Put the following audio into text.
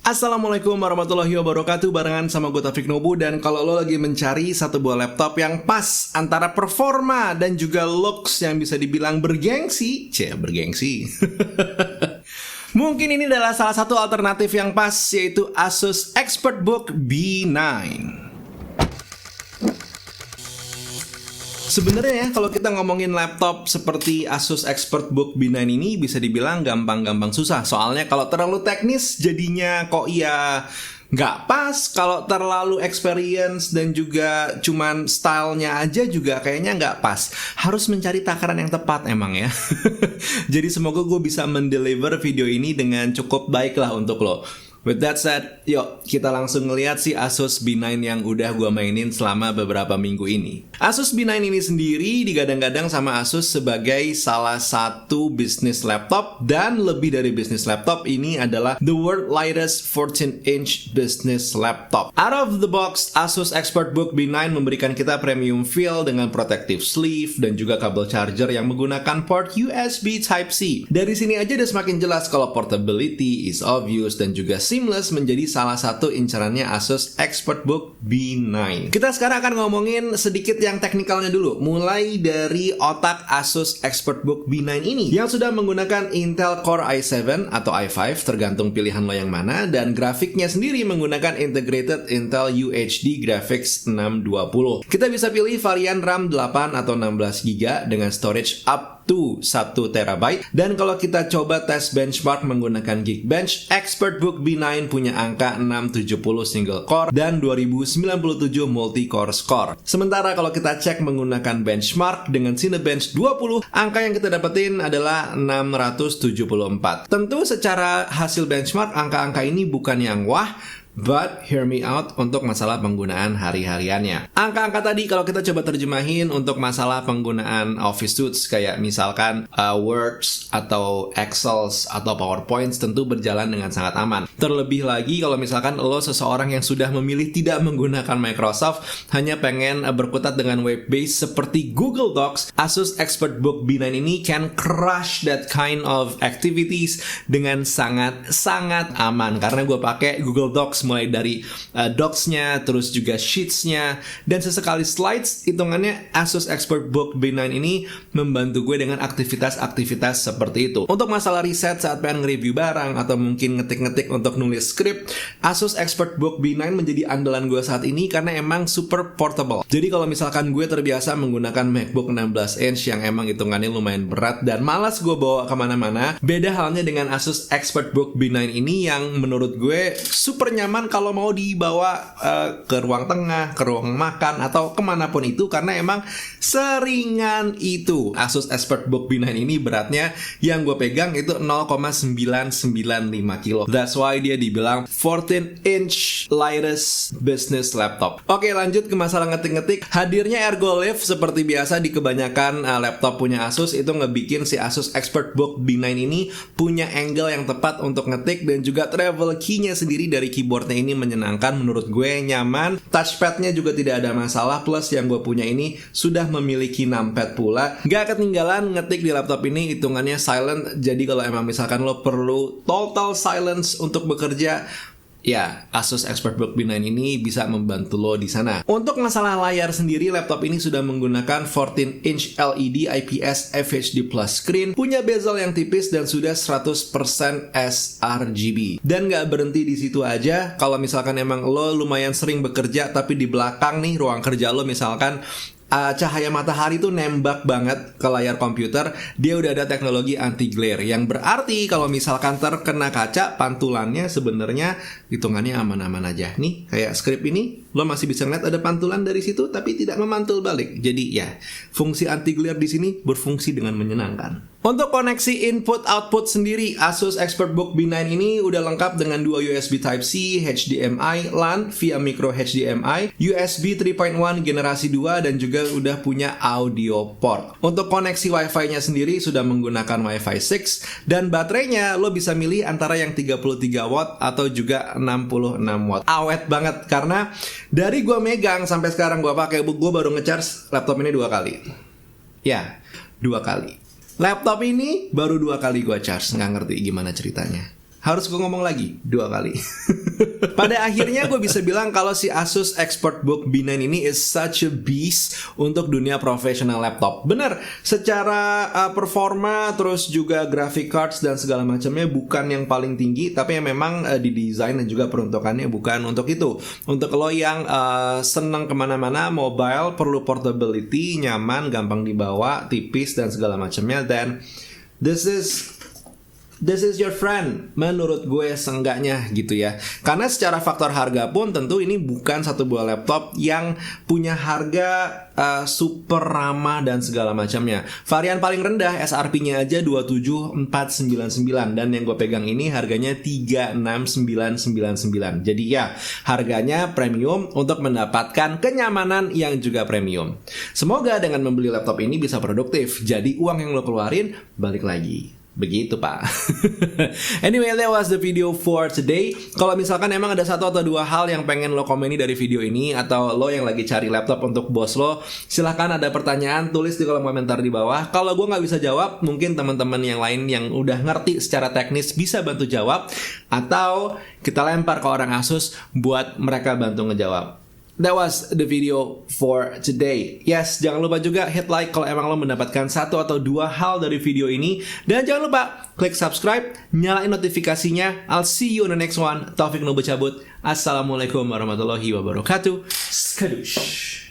Assalamualaikum warahmatullahi wabarakatuh. Barengan sama gue Taufik Nobu. Dan kalau lo lagi mencari satu buah laptop yang pas antara performa dan juga looks yang bisa dibilang bergengsi, bergengsi mungkin ini adalah salah satu alternatif yang pas, yaitu Asus ExpertBook B9. Sebenarnya ya, kalau kita ngomongin laptop seperti Asus ExpertBook B9 ini bisa dibilang gampang-gampang susah. Soalnya kalau terlalu teknis jadinya kok ya nggak pas. Kalau terlalu experience dan juga cuman stylenya aja juga kayaknya nggak pas. Harus mencari takaran yang tepat emang ya. Jadi semoga gue bisa mendeliver video ini dengan cukup baik lah untuk lo. With that said, yuk kita langsung ngeliat si Asus B9 yang udah gue mainin selama beberapa minggu ini. Asus B9 ini sendiri digadang-gadang sama Asus sebagai salah satu bisnis laptop, dan lebih dari bisnis laptop, ini adalah the world lightest 14-inch business laptop. Out of the box, Asus ExpertBook B9 memberikan kita premium feel dengan protective sleeve dan juga kabel charger yang menggunakan port USB Type-C. Dari sini aja udah semakin jelas kalau portability is obvious dan juga seamless menjadi salah satu incarannya Asus ExpertBook B9. Kita sekarang akan ngomongin sedikit yang teknikalnya dulu. Mulai dari otak Asus ExpertBook B9 ini yang sudah menggunakan Intel Core i7 atau i5 tergantung pilihan lo yang mana, dan grafiknya sendiri menggunakan integrated Intel UHD Graphics 620. Kita bisa pilih varian RAM 8 atau 16GB dengan storage up to 1 TB. Dan kalau kita coba tes benchmark menggunakan Geekbench, ExpertBook B9 punya angka 670 single core dan 2097 multi-core score. Sementara kalau kita cek menggunakan benchmark dengan Cinebench 20, angka yang kita dapetin adalah 674. Tentu secara hasil benchmark angka-angka ini bukan yang wah, but hear me out untuk masalah penggunaan hari-hariannya. Angka-angka tadi kalau kita coba terjemahin untuk masalah penggunaan Office Suites kayak misalkan Words atau Excel atau PowerPoint tentu berjalan dengan sangat aman. Terlebih lagi kalau misalkan lo seseorang yang sudah memilih tidak menggunakan Microsoft, hanya pengen berkutat dengan web base seperti Google Docs, Asus ExpertBook B9 ini can crush that kind of activities dengan sangat-sangat aman. Karena gue pakai Google Docs mulai dari docs-nya, terus juga sheets-nya, dan sesekali slides. Hitungannya Asus ExpertBook B9 ini membantu gue dengan aktivitas-aktivitas seperti itu. Untuk masalah riset saat pengen nge-review barang atau mungkin ngetik-ngetik untuk nulis skrip, Asus ExpertBook B9 menjadi andalan gue saat ini karena emang super portable. Jadi kalau misalkan gue terbiasa menggunakan MacBook 16 inch yang emang hitungannya lumayan berat dan malas gue bawa kemana-mana, beda halnya dengan Asus ExpertBook B9 ini yang menurut gue super nyaman kalau mau dibawa ke ruang tengah, ke ruang makan, atau kemanapun itu, karena emang seringan itu. Asus ExpertBook B9 ini beratnya yang gue pegang itu 0,995 kilo. That's why dia dibilang 14-inch lightest business laptop. Oke, lanjut ke masalah ngetik-ngetik. Hadirnya Ergo Lift seperti biasa di kebanyakan laptop punya Asus itu ngebikin si Asus ExpertBook B9 ini punya angle yang tepat untuk ngetik, dan juga travel key-nya sendiri dari keyboardnya ini menyenangkan menurut gue, nyaman. Touchpad-nya juga tidak ada masalah, plus yang gue punya ini sudah memiliki numpad pula. Gak ketinggalan ngetik di laptop ini, hitungannya silent. Jadi kalau emang misalkan lo perlu total silence untuk bekerja, ya, Asus ExpertBook B9 ini bisa membantu lo di sana. Untuk masalah layar sendiri, laptop ini sudah menggunakan 14-inch LED IPS FHD Plus screen, punya bezel yang tipis, dan sudah 100% sRGB. Dan nggak berhenti di situ aja. Kalau misalkan emang lo lumayan sering bekerja, tapi di belakang nih ruang kerja lo misalkan cahaya matahari tuh nembak banget ke layar komputer, dia udah ada teknologi anti glare, yang berarti kalau misalkan terkena kaca, pantulannya sebenarnya hitungannya aman-aman aja. Nih kayak script ini, lo masih bisa ngeliat ada pantulan dari situ tapi tidak memantul balik. Jadi ya, fungsi anti glare di sini berfungsi dengan menyenangkan. Untuk koneksi input-output sendiri, Asus ExpertBook B9 ini udah lengkap dengan dua USB Type-C, HDMI, LAN via micro HDMI, USB 3.1 generasi 2, dan juga udah punya audio port. Untuk koneksi Wi-Fi-nya sendiri sudah menggunakan Wi-Fi 6, dan baterainya lo bisa milih antara yang 33 watt atau juga 66 watt. Awet banget, karena dari gua megang sampai sekarang gua pakai, gua baru ngecharge laptop ini 2 kali. Ya, 2 kali. Laptop ini baru 2 kali gue charge, nggak ngerti gimana ceritanya. Harus gue ngomong lagi 2 kali. Pada akhirnya gue bisa bilang kalau si Asus ExpertBook B9 ini is such a beast untuk dunia profesional laptop. Bener, secara performa terus juga graphic cards dan segala macamnya bukan yang paling tinggi, tapi yang memang didesain dan juga peruntukannya bukan untuk itu. Untuk lo yang senang kemana-mana, mobile, perlu portability, nyaman, gampang dibawa, tipis dan segala macamnya, then this is your friend, menurut gue seenggaknya gitu ya. Karena secara faktor harga pun tentu ini bukan satu buah laptop yang punya harga super ramah dan segala macamnya. Varian paling rendah SRP-nya aja 27499 dan yang gue pegang ini harganya 36999. Jadi ya, harganya premium untuk mendapatkan kenyamanan yang juga premium. Semoga dengan membeli laptop ini bisa produktif. Jadi uang yang lo keluarin balik lagi. Begitu Pak. Anyway, that was the video for today. Kalau misalkan emang ada 1 atau 2 hal yang pengen lo komeni dari video ini, atau lo yang lagi cari laptop untuk bos lo, silahkan ada pertanyaan tulis di kolom komentar di bawah. Kalau gue gak bisa jawab, mungkin teman-teman yang lain yang udah ngerti secara teknis bisa bantu jawab, atau kita lempar ke orang Asus buat mereka bantu ngejawab. That was the video for today. Yes, jangan lupa juga hit like kalau emang lo mendapatkan 1 atau 2 hal dari video ini. Dan jangan lupa klik subscribe, nyalain notifikasinya. I'll see you on the next one. Taufik Nubu cabut. Assalamualaikum warahmatullahi wabarakatuh. Skadush.